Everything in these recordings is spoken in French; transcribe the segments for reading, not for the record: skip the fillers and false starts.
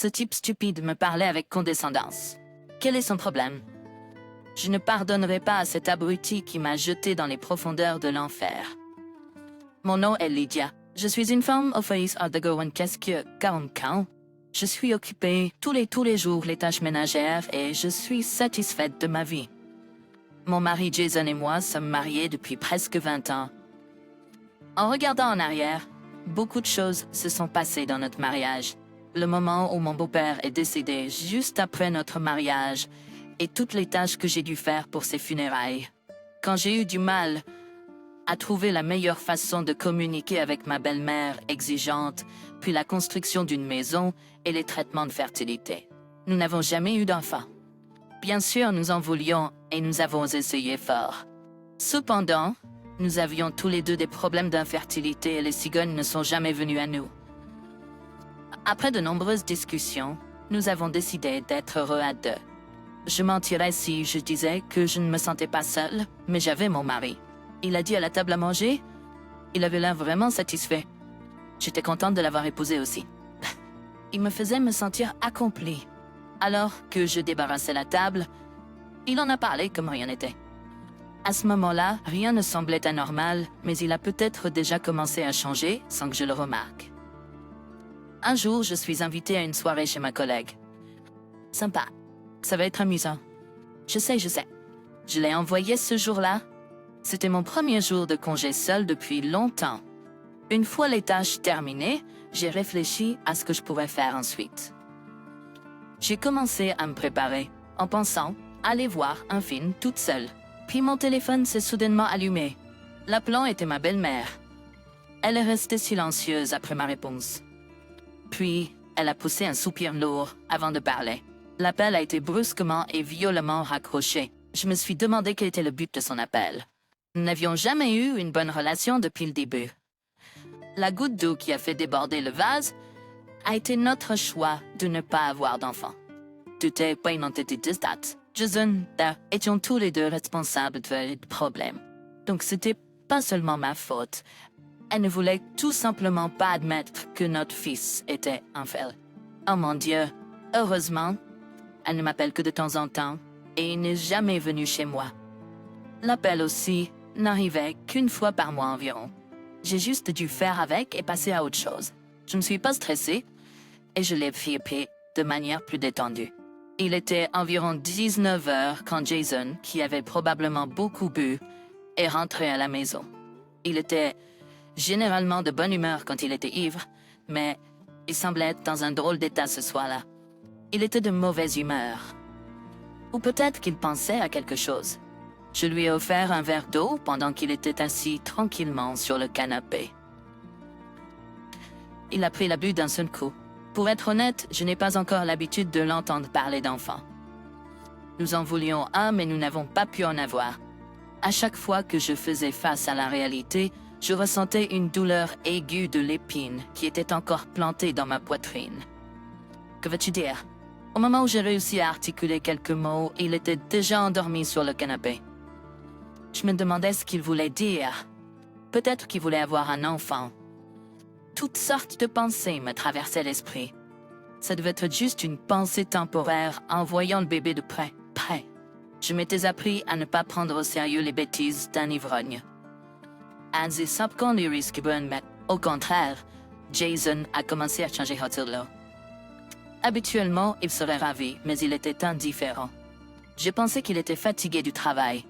Ce type stupide me parlait avec condescendance. Quel est son problème? Je ne pardonnerai pas à cet abruti qui m'a jeté dans les profondeurs de l'enfer. Mon nom est Lydia. Je suis une femme au foyer de Gowan-Casque, 40 ans. Je suis occupée tous les jours les tâches ménagères et je suis satisfaite de ma vie. Mon mari Jason et moi sommes mariés depuis presque 20 ans. En regardant en arrière, beaucoup de choses se sont passées dans notre mariage. Le moment où mon beau-père est décédé juste après notre mariage et toutes les tâches que j'ai dû faire pour ses funérailles. Quand j'ai eu du mal à trouver la meilleure façon de communiquer avec ma belle-mère exigeante, puis la construction d'une maison et les traitements de fertilité. Nous n'avons jamais eu d'enfant. Bien sûr, nous en voulions et nous avons essayé fort. Cependant, nous avions tous les deux des problèmes d'infertilité et les cigognes ne sont jamais venues à nous. Après de nombreuses discussions, nous avons décidé d'être heureux à deux. Je mentirais si je disais que je ne me sentais pas seule, mais j'avais mon mari. Il a dit à la table à manger. Il avait l'air vraiment satisfait. J'étais contente de l'avoir épousé aussi. Il me faisait me sentir accomplie. Alors que je débarrassais la table, il en a parlé comme rien n'était. À ce moment-là, rien ne semblait anormal, mais il a peut-être déjà commencé à changer sans que je le remarque. Un jour, je suis invitée à une soirée chez ma collègue. Sympa. Ça va être amusant. Je sais. Je l'ai envoyé ce jour-là. C'était mon premier jour de congé seul depuis longtemps. Une fois les tâches terminées, j'ai réfléchi à ce que je pourrais faire ensuite. J'ai commencé à me préparer, en pensant aller voir un film toute seule. Puis mon téléphone s'est soudainement allumé. L'appelant était ma belle-mère. Elle est restée silencieuse après ma réponse. Puis, elle a poussé un soupir lourd avant de parler. L'appel a été brusquement et violemment raccroché. Je me suis demandé quel était le but de son appel. Nous n'avions jamais eu une bonne relation depuis le début. La goutte d'eau qui a fait déborder le vase a été notre choix de ne pas avoir d'enfant. Tout est pas une entité distate. Jason et étions tous les deux responsables de problèmes. Donc c'était pas seulement ma faute. Elle ne voulait tout simplement pas admettre que notre fils était infidèle. Oh mon Dieu, heureusement, elle ne m'appelle que de temps en temps et n'est jamais venue chez moi. L'appel aussi n'arrivait qu'une fois par mois environ. J'ai juste dû faire avec et passer à autre chose. Je ne suis pas stressée et je l'ai fait de manière plus détendue. Il était environ 19 heures quand Jason, qui avait probablement beaucoup bu, est rentré à la maison. Il était généralement de bonne humeur quand il était ivre, mais il semblait être dans un drôle d'état ce soir-là. Il était de mauvaise humeur. Ou peut-être qu'il pensait à quelque chose. Je lui ai offert un verre d'eau pendant qu'il était assis tranquillement sur le canapé. Il a pris l'abus d'un seul coup. Pour être honnête, je n'ai pas encore l'habitude de l'entendre parler d'enfants. Nous en voulions un, mais nous n'avons pas pu en avoir. À chaque fois que je faisais face à la réalité, je ressentais une douleur aiguë de l'épine qui était encore plantée dans ma poitrine. Que veux-tu dire? Au moment où j'ai réussi à articuler quelques mots, il était déjà endormi sur le canapé. Je me demandais ce qu'il voulait dire. Peut-être qu'il voulait avoir un enfant. Toutes sortes de pensées me traversaient l'esprit. Ça devait être juste une pensée temporaire en voyant le bébé de près. Je m'étais appris à ne pas prendre au sérieux les bêtises d'un ivrogne. Mais au contraire, Jason a commencé à changer Hotelo. Habituellement, il serait ravi, mais il était indifférent. Je pensais qu'il était fatigué du travail.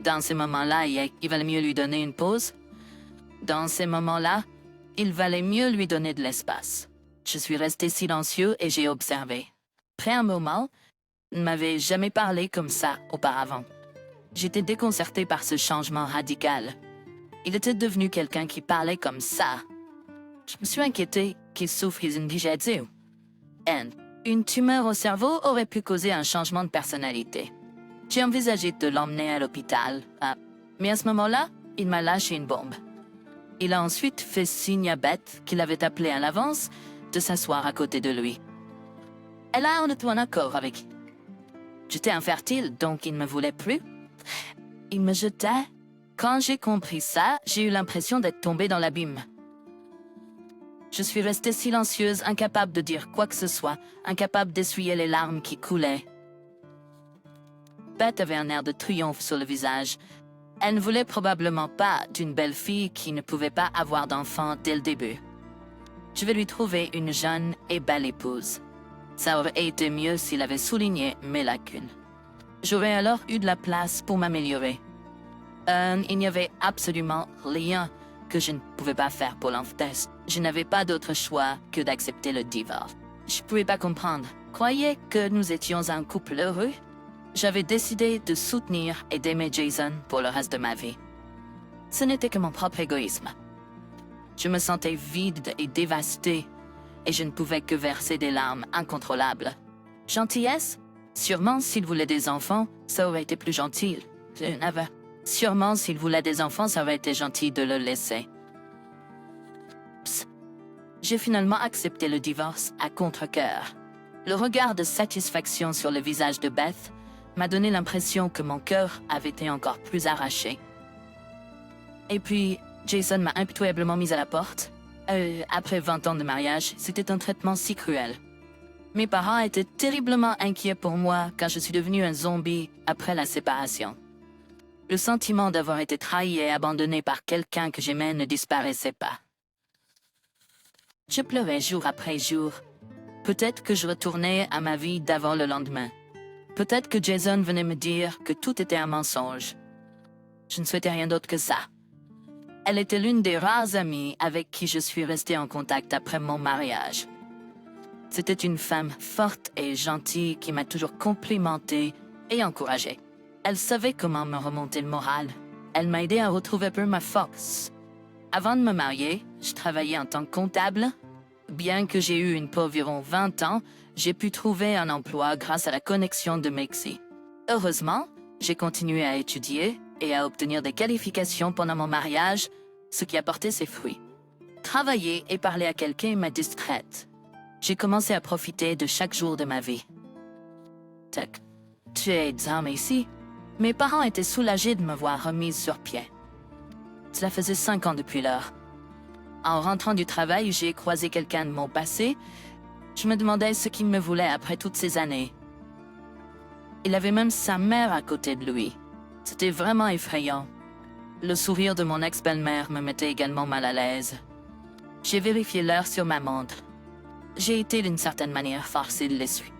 Dans ces moments-là, il valait mieux lui donner une pause. Dans ces moments-là, il valait mieux lui donner de l'espace. Je suis resté silencieux et j'ai observé. Après un moment, il ne m'avait jamais parlé comme ça auparavant. J'étais déconcertée par ce changement radical. Il était devenu quelqu'un qui parlait comme ça. Je me suis inquiétée qu'il souffre d'une digestion. Une tumeur au cerveau aurait pu causer un changement de personnalité. J'ai envisagé de l'emmener à l'hôpital, mais à ce moment-là, il m'a lâché une bombe. Il a ensuite fait signe à Beth, qu'il avait appelé à l'avance, de s'asseoir à côté de lui. Elle a un accord avec. J'étais infertile, donc il ne me voulait plus. Il me jetait. Quand j'ai compris ça, j'ai eu l'impression d'être tombée dans l'abîme. Je suis restée silencieuse, incapable de dire quoi que ce soit, incapable d'essuyer les larmes qui coulaient. Beth avait un air de triomphe sur le visage. Elle ne voulait probablement pas d'une belle fille qui ne pouvait pas avoir d'enfant dès le début. Je vais lui trouver une jeune et belle épouse. Ça aurait été mieux s'il avait souligné mes lacunes. J'aurais alors eu de la place pour m'améliorer. Il n'y avait absolument rien que je ne pouvais pas faire pour l'enfance. Je n'avais pas d'autre choix que d'accepter le divorce. Je ne pouvais pas comprendre. Croyez que nous étions un couple heureux? J'avais décidé de soutenir et d'aimer Jason pour le reste de ma vie. Ce n'était que mon propre égoïsme. Je me sentais vide et dévastée, et je ne pouvais que verser des larmes incontrôlables. Gentillesse? Sûrement s'il voulait des enfants, ça aurait été plus gentil. Sûrement s'il voulait des enfants, ça aurait été gentil de le laisser. Psst. J'ai finalement accepté le divorce à contre-cœur. Le regard de satisfaction sur le visage de Beth m'a donné l'impression que mon cœur avait été encore plus arraché. Et puis, Jason m'a impitoyablement mise à la porte. Après 20 ans de mariage, c'était un traitement si cruel. Mes parents étaient terriblement inquiets pour moi quand je suis devenue un zombie après la séparation. Le sentiment d'avoir été trahi et abandonné par quelqu'un que j'aimais ne disparaissait pas. Je pleurais jour après jour. Peut-être que je retournais à ma vie d'avant le lendemain. Peut-être que Jason venait me dire que tout était un mensonge. Je ne souhaitais rien d'autre que ça. Elle était l'une des rares amies avec qui je suis restée en contact après mon mariage. C'était une femme forte et gentille qui m'a toujours complimentée et encouragée. Elle savait comment me remonter le moral. Elle m'a aidé à retrouver un peu ma force. Avant de me marier, je travaillais en tant que comptable. Bien que j'ai eu une peau environ 20 ans, j'ai pu trouver un emploi grâce à la connexion de Mexi. Heureusement, j'ai continué à étudier et à obtenir des qualifications pendant mon mariage, ce qui a porté ses fruits. Travailler et parler à quelqu'un m'a distraite. J'ai commencé à profiter de chaque jour de ma vie. Tac. Tu es homme ici? Mes parents étaient soulagés de me voir remise sur pied. Cela faisait 5 ans depuis lors. En rentrant du travail, j'ai croisé quelqu'un de mon passé. Je me demandais ce qu'il me voulait après toutes ces années. Il avait même sa mère à côté de lui. C'était vraiment effrayant. Le sourire de mon ex-belle-mère me mettait également mal à l'aise. J'ai vérifié l'heure sur ma montre. J'ai été d'une certaine manière forcée de l'essuyer.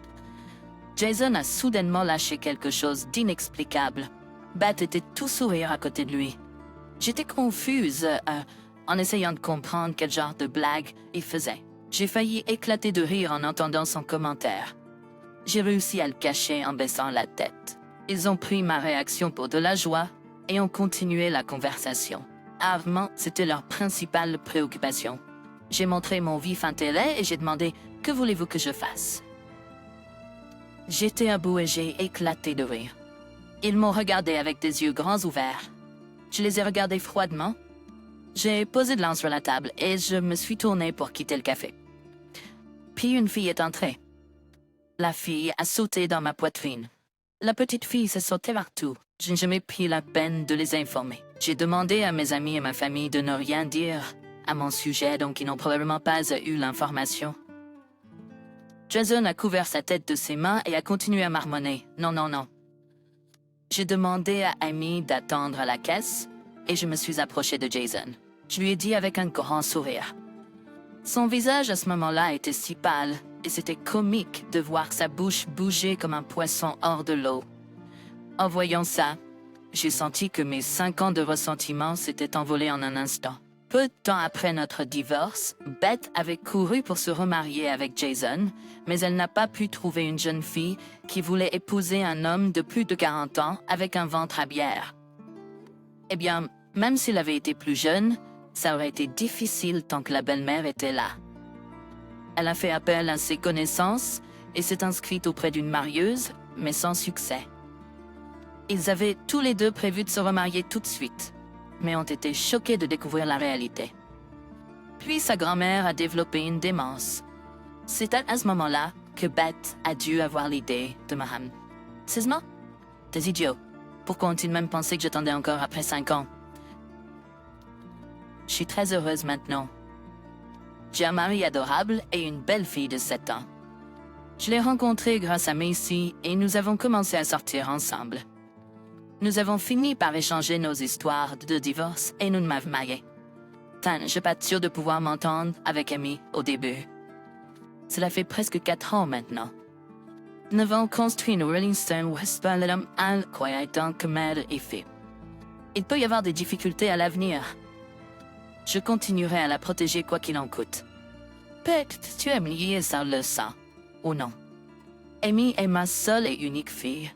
Jason a soudainement lâché quelque chose d'inexplicable. Beth était tout sourire à côté de lui. J'étais confuse en essayant de comprendre quel genre de blague il faisait. J'ai failli éclater de rire en entendant son commentaire. J'ai réussi à le cacher en baissant la tête. Ils ont pris ma réaction pour de la joie et ont continué la conversation. Rarement, c'était leur principale préoccupation. J'ai montré mon vif intérêt et j'ai demandé « Que voulez-vous que je fasse ?» J'étais à bout et j'ai éclaté de rire. Ils m'ont regardé avec des yeux grands ouverts. Je les ai regardés froidement. J'ai posé de l'eau sur la table et je me suis tournée pour quitter le café. Puis une fille est entrée. La fille a sauté dans ma poitrine. La petite fille s'est sautée partout. Je n'ai jamais pris la peine de les informer. J'ai demandé à mes amis et ma famille de ne rien dire à mon sujet, donc ils n'ont probablement pas eu l'information. Jason a couvert sa tête de ses mains et a continué à marmonner. Non, non, non. J'ai demandé à Amy d'attendre à la caisse et je me suis approchée de Jason. Je lui ai dit avec un grand sourire. Son visage à ce moment-là était si pâle et c'était comique de voir sa bouche bouger comme un poisson hors de l'eau. En voyant ça, j'ai senti que mes 5 ans de ressentiment s'étaient envolés en un instant. Peu de temps après notre divorce, Beth avait couru pour se remarier avec Jason, mais elle n'a pas pu trouver une jeune fille qui voulait épouser un homme de plus de 40 ans avec un ventre à bière. Eh bien, même s'il avait été plus jeune, ça aurait été difficile tant que la belle-mère était là. Elle a fait appel à ses connaissances et s'est inscrite auprès d'une marieuse, mais sans succès. Ils avaient tous les deux prévu de se remarier tout de suite, mais ont été choqués de découvrir la réalité. Puis sa grand-mère a développé une démence. C'est à ce moment-là que Beth a dû avoir l'idée de me ramener. Sérieusement? T'es idiot. Pourquoi ont-ils même pensé que j'attendais encore après 5 ans? Je suis très heureuse maintenant. J'ai un mari adorable et une belle fille de 7 ans. Je l'ai rencontrée grâce à Macy et nous avons commencé à sortir ensemble. Nous avons fini par échanger nos histoires de divorce et nous nous m'avons mariés. Je n'étais pas sûre de pouvoir m'entendre avec Amy au début. Cela fait presque 4 ans maintenant. Nous avons construit une relation où l'homme incroyable que mère et fille. Il peut y avoir des difficultés à l'avenir. Je continuerai à la protéger quoi qu'il en coûte. Peut-être tu aimes lier ça le sang, ou non. Amy est ma seule et unique fille.